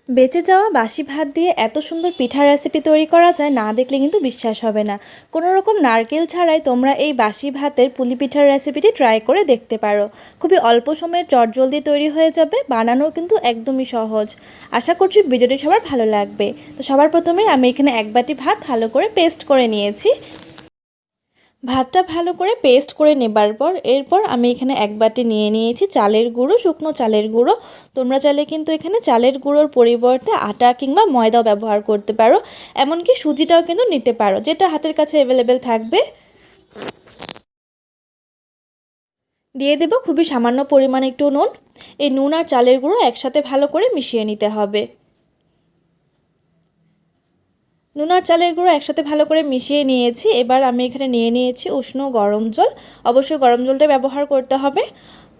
বেঁচে যাওয়া বাসি ভাত দিয়ে এত সুন্দর পিঠার রেসিপি তৈরি করা যায়, না দেখলে কিন্তু বিশ্বাস হবে না। কোনো রকম নারকেল ছাড়াই তোমরা এই বাসি ভাতের পুলি পিঠার রেসিপিটি ট্রাই করে দেখতে পারো। খুবই অল্প সময়ে চটজলদি তৈরি হয়ে যাবে, বানানো কিন্তু একদমই সহজ। আশা করছি ভিডিওটি সবার ভালো লাগবে। তো সবার প্রথমে আমি এখানে এক বাটি ভাত ভালো করে পেস্ট করে নিয়েছি। ভাতটা ভালো করে পেস্ট করে নেবার পর এরপর আমি এখানে এক বাটি নিয়ে নিয়েছি চালের গুঁড়ো, শুকনো চালের গুঁড়ো। তোমরা চাইলে কিন্তু এখানে চালের গুঁড়োর পরিবর্তে আটা কিংবা ময়দাও ব্যবহার করতে পারো, এমনকি সুজিটাও কিন্তু নিতে পারো, যেটা হাতের কাছে অ্যাভেলেবেল থাকবে। দিয়ে দেব খুবই সামান্য পরিমাণে একটু নুন। এই নুন আর চালের গুঁড়ো একসাথে ভালো করে মিশিয়ে নিতে হবে। নুন আর চালের গুঁড়ো একসাথে ভালো করে মিশিয়ে নিয়েছি। এবার আমি এখানে নিয়ে নিয়েছি উষ্ণ গরম জল। অবশ্যই গরম জলটা ব্যবহার করতে হবে।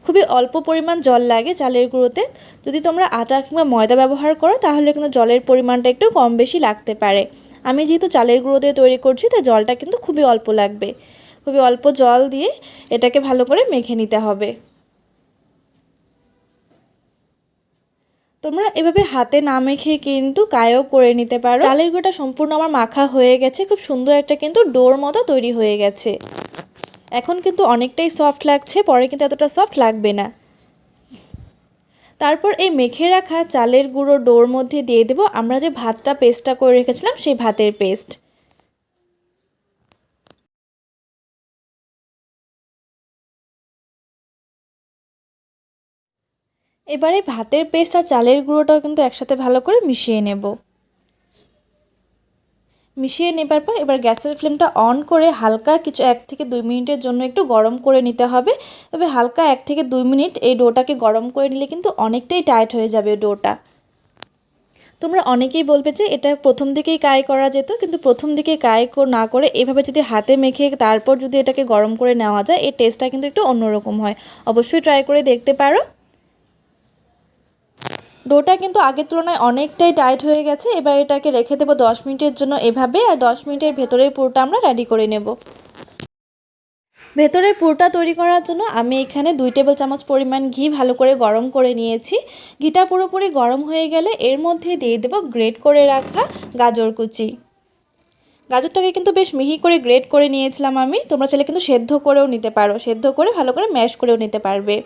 খুবই অল্প পরিমাণ জল লাগে চালের গুঁড়োতে। যদি তোমরা আটা কিংবা ময়দা ব্যবহার করো তাহলে কিন্তু জলের পরিমাণটা একটু কম বেশি লাগতে পারে। আমি যেহেতু চালের গুঁড়ো দিয়ে তৈরি করছি তাই জলটা কিন্তু খুবই অল্প লাগবে। খুবই অল্প জল দিয়ে এটাকে ভালো করে মেখে নিতে হবে। তোমরা এভাবে হাতে না মেখে কিন্তু কায়ও করে নিতে পারো। চালের গুঁড়োটা সম্পূর্ণ আমার মাখা হয়ে গেছে, খুব সুন্দর একটা কিন্তু ডোর মতো তৈরি হয়ে গেছে। এখন কিন্তু অনেকটাই সফট লাগছে, পরে কিন্তু এতটা সফট লাগবে না। তারপর এই মেখে রাখা চালের গুঁড়ো ডোর মধ্যে দিয়ে দেব আমরা যে ভাতটা পেস্টটা করে রেখেছিলাম সেই ভাতের পেস্ট। এবারে ভাতের পেস্ট আর চালের গুঁড়োটাও কিন্তু একসাথে ভালো করে মিশিয়ে নেব। মিশিয়ে নেবার পর এবার গ্যাসের ফ্লেমটা অন করে হালকা কিছু 1 থেকে 2 মিনিটের জন্য একটু গরম করে নিতে হবে। তবে হালকা 1 থেকে 2 মিনিট এই ডোটাকে গরম করে নিলে কিন্তু অনেকটাই টাইট হয়ে যাবে ডোটা। তোমরা অনেকেই বলবে যে এটা প্রথম দিকেই কাই করা যেত, কিন্তু প্রথম দিকে কাই না করে এভাবে যদি হাতে মেখে তারপর যদি এটাকে গরম করে নেওয়া যায় এর টেস্টটা কিন্তু একটু অন্যরকম হয়। অবশ্যই ট্রাই করে দেখতে পারো। ডোটা কিন্তু আগের তুলনায় অনেকটাই টাইট হয়ে গেছে। এবার এটাকে রেখে দেবো 10 মিনিটের জন্য এভাবে, আর 10 মিনিটের ভেতরের পুরোটা আমরা রেডি করে নেব। ভেতরের পুরটা তৈরি করার জন্য আমি এখানে 2 টেবিল চামচ পরিমাণ ঘি ভালো করে গরম করে নিয়েছি। ঘিটা পুরোপুরি গরম হয়ে গেলে এর মধ্যে দিয়ে দেব গ্রেট করে রাখা গাজর কুচি। গাজরটাকে কিন্তু বেশ মিহি করে গ্রেট করে নিয়েছিলাম আমি। তোমরা চাইলে কিন্তু সেদ্ধ করেও নিতে পারো, সেদ্ধ করে ভালো করে ম্যাশ করেও নিতে পারবে।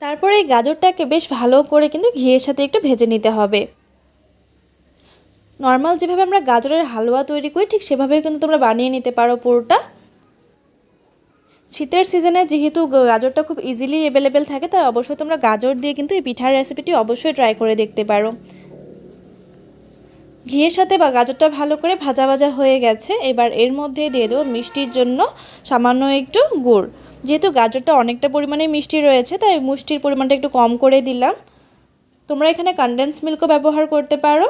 তারপরে এই গাজরটাকে বেশ ভালো করে কিন্তু ঘিয়ের সাথে একটু ভেজে নিতে হবে। নর্মাল যেভাবে আমরা গাজরের হালুয়া তৈরি করি ঠিক সেভাবেই কিন্তু তোমরা বানিয়ে নিতে পারো পুরোটা। শীতের সিজনে যেহেতু গাজরটা খুব ইজিলি অ্যাভেলেবেল থাকে তাই অবশ্যই তোমরা গাজর দিয়ে কিন্তু এই পিঠার রেসিপিটি অবশ্যই ট্রাই করে দেখতে পারো। ঘিয়ের সাথে বা গাজরটা ভালো করে ভাজা ভাজা হয়ে গেছে। এবার এর মধ্যে দিয়ে দেবো মিষ্টির জন্য সামান্য একটু গুড়। যেহেতু গাজরটা অনেকটা পরিমাণে মিষ্টি রয়েছে তাই মিষ্টির পরিমাণটা একটু কম করে দিলাম। তোমরা এখানে কনডেন্স মিল্কও ব্যবহার করতে পারো।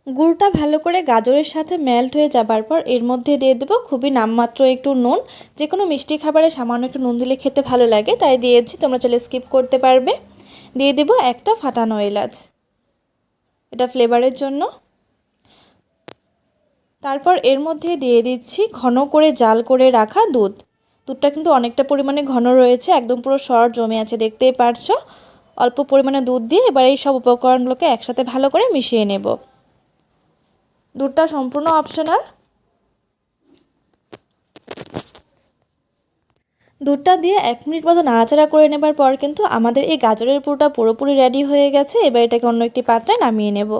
গুড়টা ভালো করে গাজরের সাথে মেল্ট হয়ে যাবার পর এর মধ্যে দিয়ে দেবো খুবই নামমাত্র একটু নুন। যে কোনো মিষ্টি খাবারে সামান্য একটু নুন দিলে খেতে ভালো লাগে তাই দিয়েছি, তোমরা চাইলে স্কিপ করতে পারবে। দিয়ে দেবো একটা ফাটানো এলাচ, এটা ফ্লেভারের জন্য। তারপর এর মধ্যে দিয়ে দিচ্ছি ঘন করে জাল করে রাখা দুধ। দুধটা কিন্তু অনেকটা পরিমাণে ঘন রয়েছে, একদম পুরো সর জমে আছে দেখতেই পারছো। অল্প পরিমাণে দুধ দিয়ে এবার এই সব উপকরণগুলোকে একসাথে ভালো করে মিশিয়ে নেব। দুধটা সম্পূর্ণ অপশনাল। দুধটা দিয়ে 1 মিনিট মতো নাড়াচাড়া করে নেবার পর কিন্তু আমাদের এই গাজরের পুরটা পুরোপুরি রেডি হয়ে গেছে। এবার এটাকে অন্য একটি পাত্রে নামিয়ে নেব।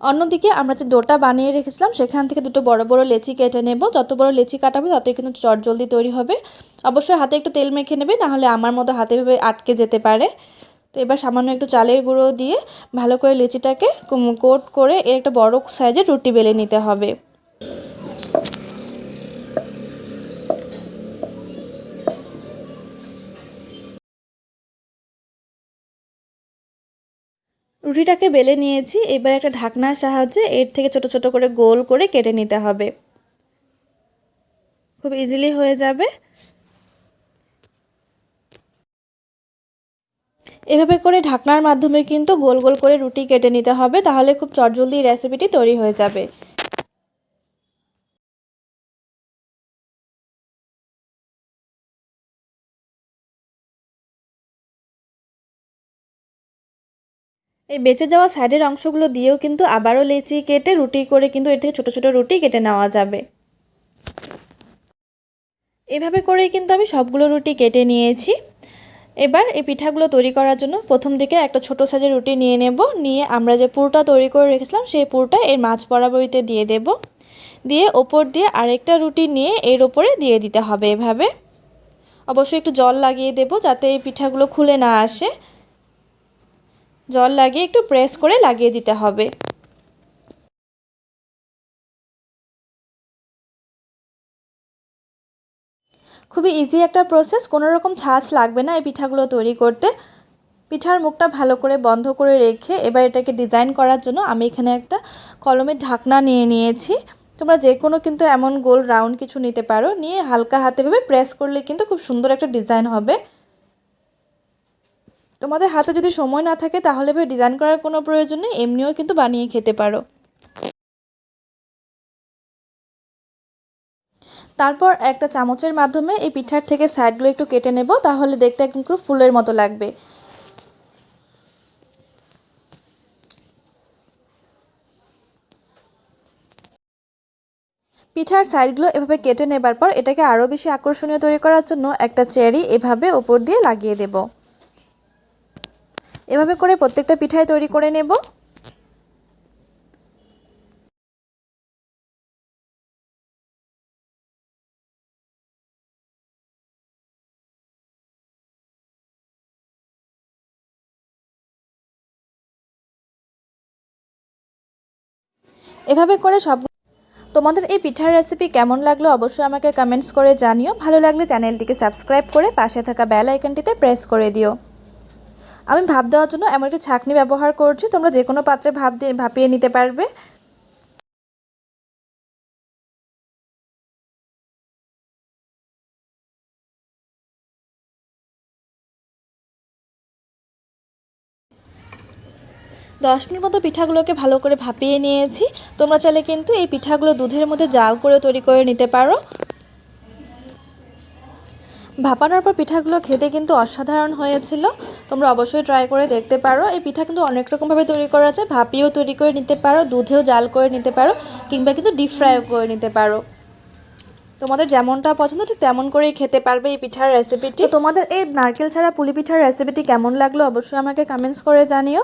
অন্যদিকে আমরা যে ডোটা বানিয়ে রেখেছিলাম সেখান থেকে দুটো বড় বড় লেচি কেটে নেব। যত বড় লেচি কাটাবে ততই কিন্তু চটজলদি তৈরি হবে। অবশ্যই হাতে একটু তেল মেখে নেবে, নাহলে আমার মতো হাতে ভেবে আটকে যেতে পারে। তো এবার সামান্য একটু চালের গুঁড়ো দিয়ে ভালো করে লেচিটাকে কোট করে এর একটা বড় সাইজের রুটি বেলে নিতে হবে। রুটিটাকে বেলে নিয়েছি। এবার একটা ঢাকনার সাহায্যে এর থেকে ছোট ছোট করে গোল করে কেটে নিতে হবে, খুব ইজিলি হয়ে যাবে। এভাবে করে ঢাকনার মাধ্যমে কিন্তু গোল গোল করে রুটি কেটে নিতে হবে, তাহলে খুব চটজলদি রেসিপিটি তৈরি হয়ে যাবে। এই বেঁচে যাওয়া সাইডের অংশগুলো দিয়েও কিন্তু আবারও লেচি কেটে রুটি করে কিন্তু এর থেকে ছোটো ছোটো রুটি কেটে নেওয়া যাবে। এভাবে করেই কিন্তু আমি সবগুলো রুটি কেটে নিয়েছি। এবার এই পিঠাগুলো তৈরি করার জন্য প্রথম দিকে একটা ছোট সাইজের রুটি নিয়ে নেব, নিয়ে আমরা যে পুরটা তৈরি করে রেখেছিলাম সেই পুরটা এর মাঝ বরাবরিতে দিয়ে দেব, দিয়ে ওপর দিয়ে আরেকটা রুটি নিয়ে এর ওপরে দিয়ে দিতে হবে এভাবে। অবশ্যই একটু জল লাগিয়ে দেব যাতে এই পিঠাগুলো খুলে না আসে, জল লাগিয়ে একটু প্রেস করে লাগিয়ে দিতে হবে। খুবই ইজি একটা প্রসেস, কোনো রকম ছাঁচ লাগবে না এই পিঠাগুলো তৈরি করতে। পিঠার মুখটা ভালো করে বন্ধ করে রেখে এবার এটাকে ডিজাইন করার জন্য আমি এখানে একটা কলমের ঢাকনা নিয়ে নিয়েছি। তোমরা যে কোনো কিন্তু এমন গোল রাউন্ড কিছু নিতে পারো, নিয়ে হালকা হাতে ভেবে প্রেস করলে কিন্তু খুব সুন্দর একটা ডিজাইন হবে। তোমাদের হাতে যদি সময় না থাকে তাহলে ভেবে ডিজাইন করার কোনো প্রয়োজন নেই, এমনিও কিন্তু বানিয়ে খেতে পারো। তারপর একটা চামচের মাধ্যমে এই পিঠার থেকে সাইডগুলো একটু কেটে নেব, তাহলে দেখতে একদম পুরো ফুলের মতো লাগবে। পিঠার সাইডগুলো এভাবে কেটে নেবার পর এটাকে আরও বেশি আকর্ষণীয় তৈরি করার জন্য একটা চেরি এভাবে ওপর দিয়ে লাগিয়ে দেব। এভাবে করে প্রত্যেকটা পিঠাই তৈরি করে নেব। এভাবে করে সব তোমাদের এই পিঠার রেসিপি কেমন লাগলো অবশ্যই আমাকে কমেন্টস করে জানিও। ভালো লাগলে চ্যানেলটিকে সাবস্ক্রাইব করে পাশে থাকা বেল আইকনটিতে প্রেস করে দিও। আমি ভাপ দেওয়ার জন্য এমন একটি ছাঁকনি ব্যবহার করছি, তোমরা যে কোনো পাত্রে ভাপিয়ে নিতে পারবে। দশ মিনিট মতো পিঠাগুলোকে ভালো করে ভাপিয়ে নিয়েছি। তোমরা চাইলে কিন্তু এই পিঠাগুলো দুধের মধ্যে জাল করে তৈরি করে নিতে পারো। ভাপানোর পর পিঠাগুলো খেতে কিন্তু অসাধারণ হয়েছিল, তোমরা অবশ্যই ট্রাই করে দেখতে পারো। এই পিঠা কিন্তু অনেক রকমভাবে তৈরি করা যায়, ভাপিয়েও তৈরি করে নিতে পারো, দুধেও জাল করে নিতে পারো, কিংবা কিন্তু ডিপ ফ্রাইও করে নিতে পারো। তোমাদের যেমনটা পছন্দ ঠিক তেমন করেই খেতে পারবে এই পিঠার রেসিপিটি। তোমাদের এই নারকেল ছাড়া পুলি পিঠার রেসিপিটি কেমন লাগলো অবশ্যই আমাকে কমেন্টস করে জানিও।